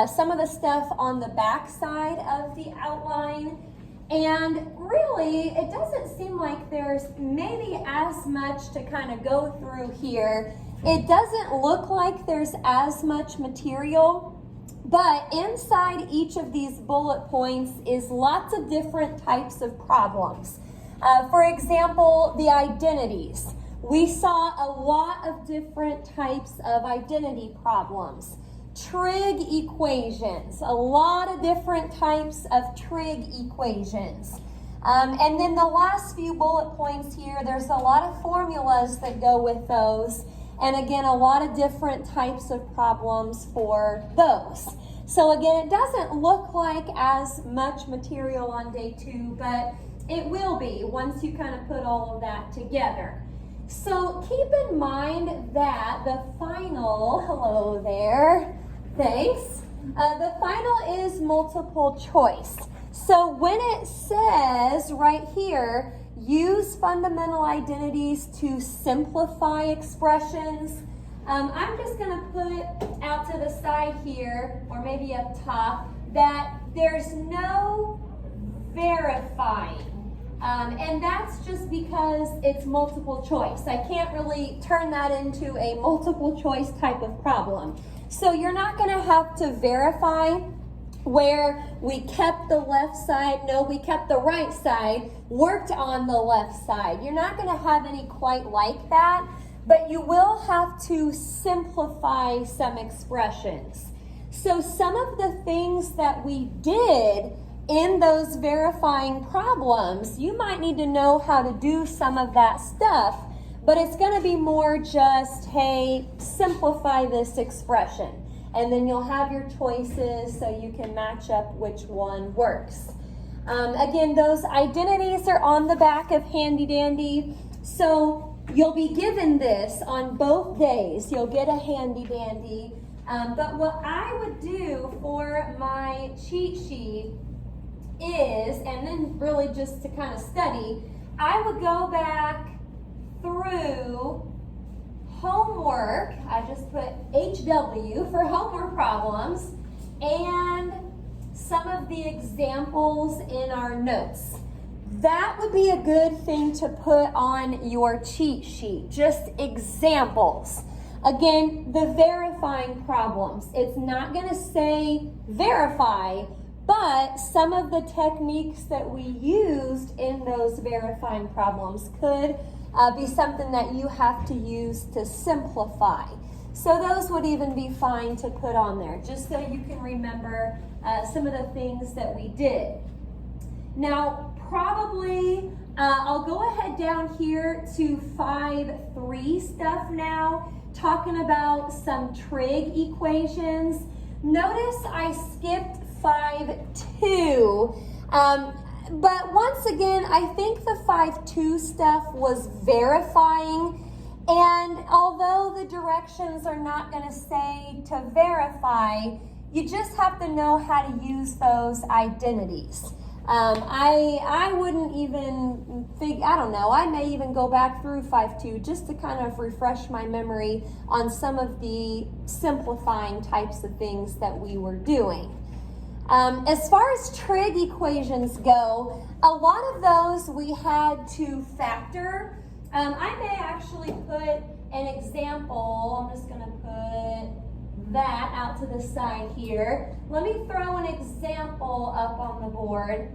some of the stuff on the back side of the outline. And really, it doesn't seem like there's maybe as much to kind of go through here. It doesn't look like there's as much material, but inside each of these bullet points is lots of different types of problems. For example, the identities. We saw a lot of different types of identity problems. Trig equations, a lot of different types of trig equations. And then the last few bullet points here, there's a lot of formulas that go with those. And again, a lot of different types of problems for those. So again, it doesn't look like as much material on day 2, but it will be once you kind of put all of that together. So keep in mind that the final, hello there, thanks. The final is multiple choice. So when it says right here, use fundamental identities to simplify expressions, I'm just going to put out to the side here, or maybe up top, that there's no verifying. And that's just because it's multiple choice. I can't really turn that into a multiple choice type of problem. So you're not going to have to verify where we kept the left side, no, we kept the right side, worked on the left side. You're not going to have any quite like that, but you will have to simplify some expressions. So some of the things that we did in those verifying problems, you might need to know how to do some of that stuff, but it's going to be more just, hey, simplify this expression. And then you'll have your choices so you can match up which one works. Again, those identities are on the back of Handy Dandy. So you'll be given this on both days. You'll get a Handy Dandy. But what I would do for my cheat sheet is, and then really just to kind of study, I would go back through homework. I just put HW for homework problems and some of the examples in our notes. That would be a good thing to put on your cheat sheet, just examples. Again, the verifying problems. It's not going to say verify, but some of the techniques that we used in those verifying problems could be something that you have to use to simplify. So those would even be fine to put on there, just so you can remember some of the things that we did. Now, probably, I'll go ahead down here to 5.3 stuff now, talking about some trig equations. Notice I skipped 5.2. But once again, I think the 5.2 stuff was verifying, and although the directions are not going to say to verify, you just have to know how to use those identities. I wouldn't even I don't know, I may even go back through 5.2 just to kind of refresh my memory on some of the simplifying types of things that we were doing. As far as trig equations go, a lot of those we had to factor. I may actually put an example. I'm just going to put that out to the side here. Let me throw an example up on the board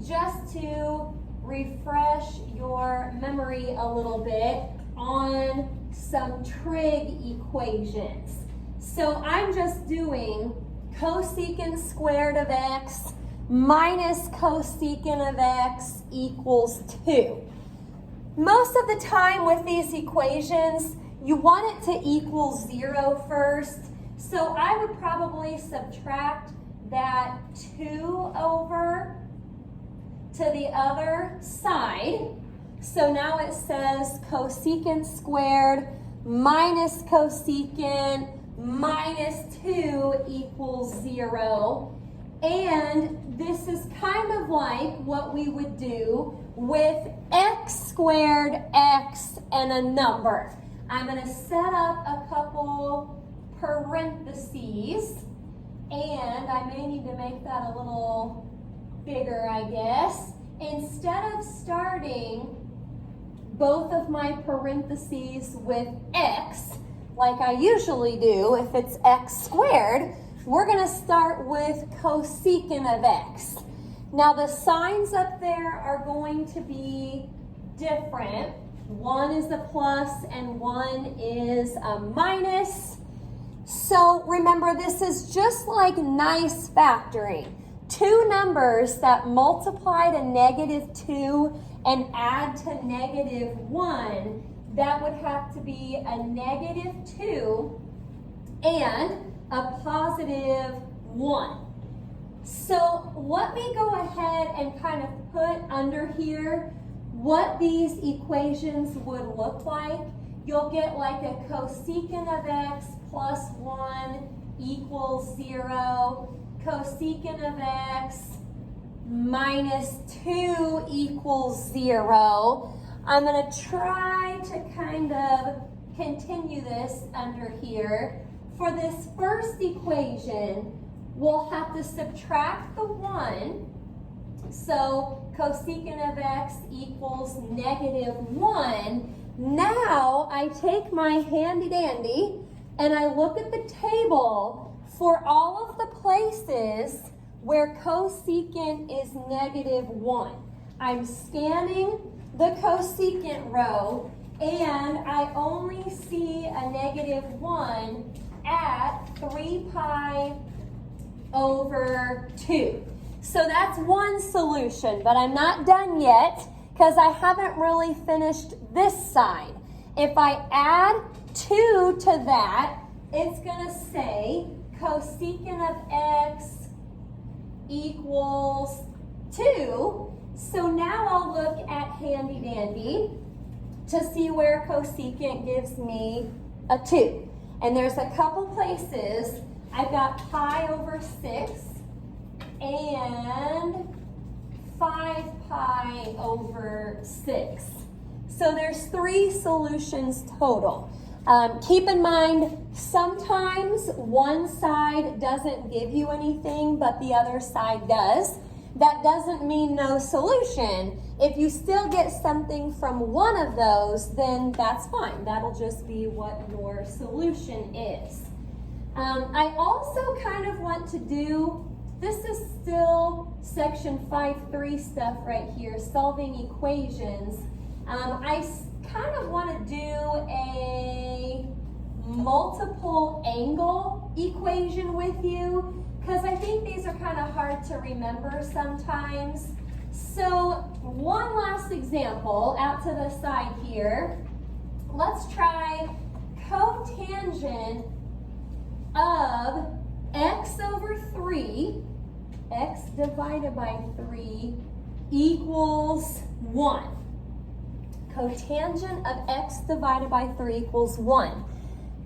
just to refresh your memory a little bit on some trig equations. So I'm just doing cosecant squared of x minus cosecant of x equals 2. Most of the time with these equations, you want it to equal 0 first. So I would probably subtract that 2 over to the other side. So now it says cosecant squared minus cosecant minus 2 equals 0. And this is kind of like what we would do with x squared x and a number. I'm going to set up a couple parentheses, and I may need to make that a little bigger, I guess. Instead of starting both of my parentheses with x, like I usually do if it's x squared, we're going to start with cosecant of x. Now the signs up there are going to be different. One is a plus and one is a minus. So remember, this is just like nice factoring. Two numbers that multiply to -2 and add to -1, that would have to be a -2 and a +1. So let me go ahead and kind of put under here what these equations would look like. You'll get like a cosecant of x plus 1 equals 0. Cosecant of x minus 2 equals 0. I'm going to try to kind of continue this under here. For this first equation, we'll have to subtract the 1. So cosecant of x equals -1. Now I take my handy dandy and I look at the table for all of the places where cosecant is -1. I'm scanning the cosecant row and I only see a -1 at 3 pi over 2. So that's one solution, but I'm not done yet because I haven't really finished this side. If I add 2 to that, it's going to say cosecant of x equals 2. So now I'll look at handy dandy to see where cosecant gives me a 2. And there's a couple places. I've got pi over 6 and 5 pi over 6. So there's 3 solutions total. Keep in mind, sometimes one side doesn't give you anything, but the other side does. That doesn't mean no solution. If you still get something from one of those, then that's fine. That'll just be what your solution is. I also kind of want to do, this is still section 5.3 stuff right here, solving equations. I kind of want to do a multiple angle equation with you because I think these are kind of hard to remember sometimes. So one last example out to the side here. Let's try cotangent of x over 3, x divided by 3 equals 1. Cotangent of x divided by 3 equals 1.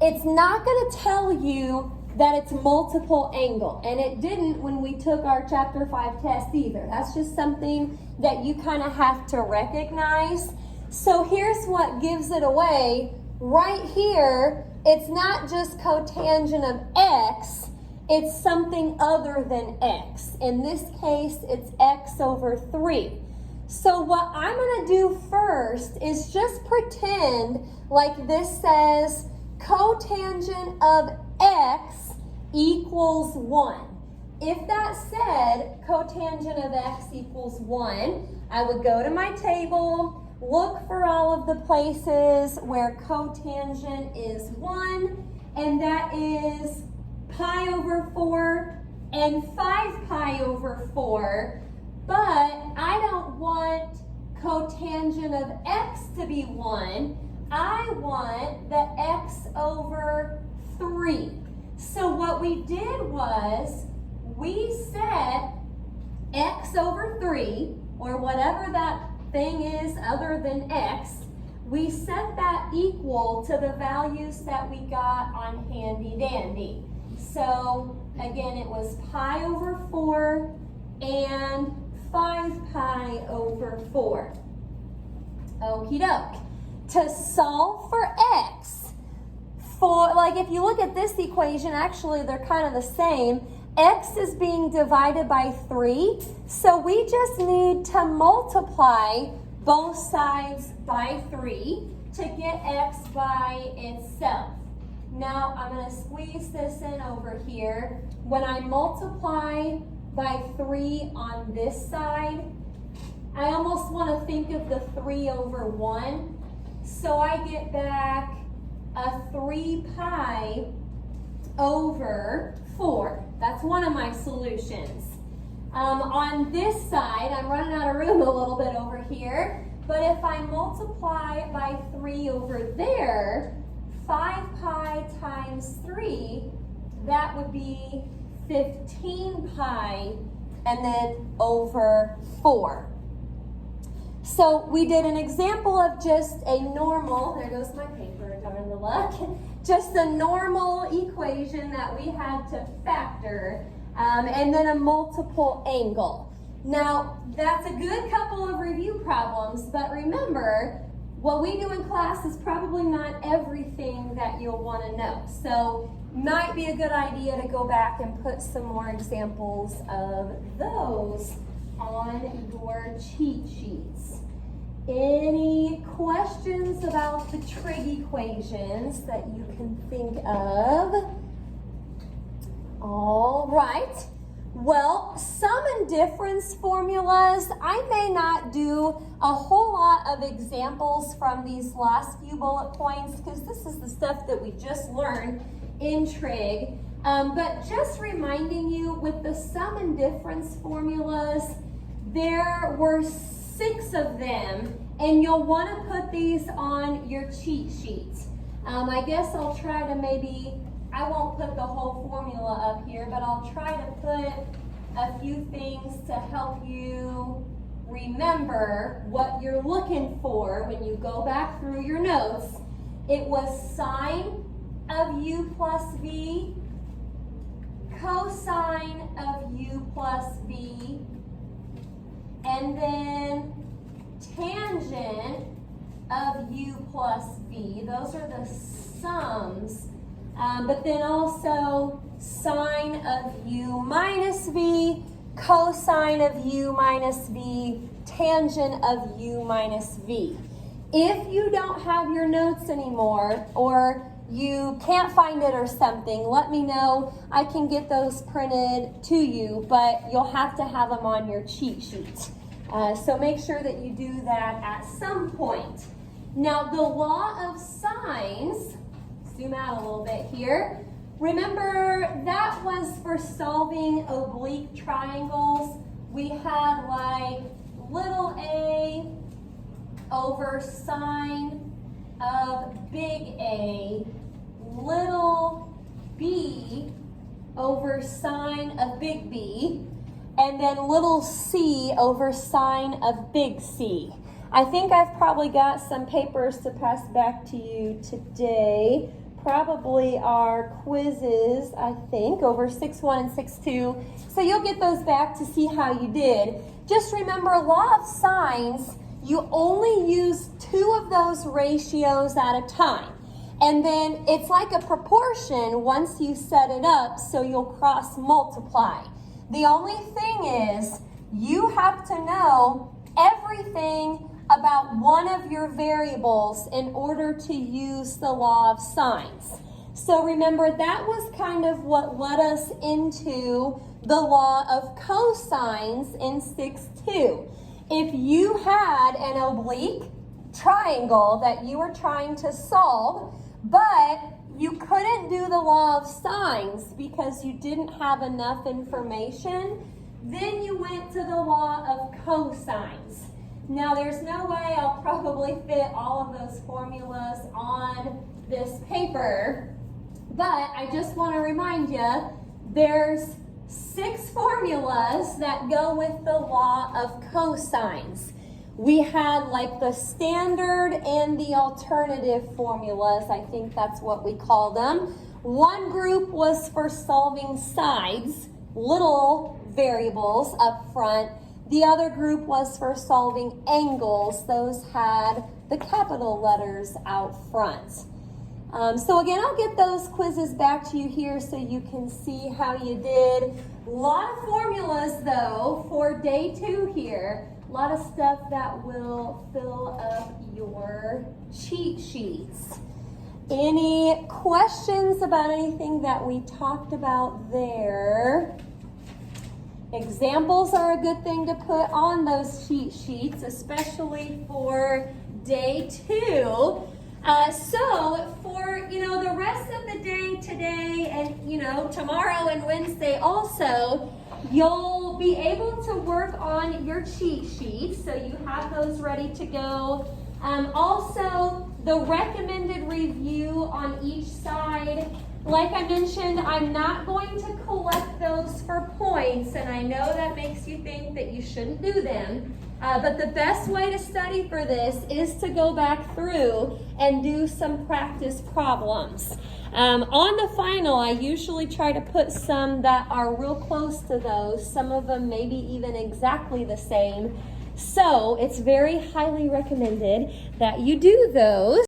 It's not going to tell you that it's multiple angle, and it didn't when we took our chapter 5 test either. That's just something that you kind of have to recognize. So here's what gives it away. Right here, it's not just cotangent of x, it's something other than x. In this case, it's x over 3. So what I'm going to do first is just pretend like this says cotangent of x equals 1. If that said cotangent of x equals 1, I would go to my table, look for all of the places where cotangent is 1, and that is pi over 4 and 5 pi over 4. But I don't want cotangent of x to be 1. I want the x over 3. So what we did was we set x over 3, or whatever that thing is other than x, we set that equal to the values that we got on handy dandy. So again, it was pi over 4 and 5 pi over 4. Okie doke. To solve for x, for like if you look at this equation, actually they're kind of the same. X is being divided by 3, so we just need to multiply both sides by 3 to get X by itself. Now I'm going to squeeze this in over here. When I multiply by 3 on this side, I almost want to think of the 3 over 1. So I get back a 3 pi over 4. That's one of my solutions. On this side, I'm running out of room a little bit over here, but if I multiply by 3 over there, 5 pi times 3, that would be 15 pi, and then over 4. So we did an example of just a normal, there goes my paper, darn the luck, just a normal equation that we had to factor, and then a multiple angle. Now, that's a good couple of review problems, but remember, what we do in class is probably not everything that you'll want to know. So, might be a good idea to go back and put some more examples of those on your cheat sheets. Any questions about the trig equations that you can think of? All right. Well, sum and difference formulas, I may not do a whole lot of examples from these last few bullet points because this is the stuff that we just learned in trig. But just reminding you, with the sum and difference formulas, there were 6 of them, and you'll want to put these on your cheat sheets. I guess I'll try to I won't put the whole formula up here, but I'll try to put a few things to help you remember what you're looking for when you go back through your notes. It was sine of u plus v, cosine of u plus v, and then tangent of u plus v. Those are the sums. But then also sine of u minus v, cosine of u minus v, tangent of u minus v. If you don't have your notes anymore, or you can't find it or something, let me know. I can get those printed to you, but you'll have to have them on your cheat sheet. So make sure that you do that at some point. Now, the law of sines, zoom out a little bit here. Remember, that was for solving oblique triangles. We had like little a over sine of big A, little b over sine of big B, and then little c over sine of big C. I think I've probably got some papers to pass back to you today. Probably our quizzes, I think, over 6-1 and 6-2. So you'll get those back to see how you did. Just remember, law of sines, you only use 2 of those ratios at a time. And then it's like a proportion once you set it up, so you'll cross multiply. The only thing is, you have to know everything about one of your variables in order to use the law of sines. So remember, that was kind of what led us into the law of cosines in 6-2. If you had an oblique triangle that you were trying to solve, but you couldn't do the law of sines because you didn't have enough information, then you went to the law of cosines. Now, there's no way I'll probably fit all of those formulas on this paper, but I just want to remind you, there's 6 formulas that go with the law of cosines. We had like the standard and the alternative formulas, I think that's what we call them. One group was for solving sides, little variables up front. The other group was for solving angles. Those had the capital letters out front. So again, I'll get those quizzes back to you here so you can see how you did. A lot of formulas though for day 2 here. A lot of stuff that will fill up your cheat sheets. Any questions about anything that we talked about there? Examples are a good thing to put on those cheat sheets, especially for day 2. So for, the rest of the day today and, tomorrow and Wednesday also, you'll be able to work on your cheat sheets. So you have those ready to go. Also, the recommended review on each side. Like I mentioned, I'm not going to collect those for points, and I know that makes you think that you shouldn't do them. But the best way to study for this is to go back through and do some practice problems. On the final, I usually try to put some that are real close to those, some of them maybe even exactly the same. So it's very highly recommended that you do those.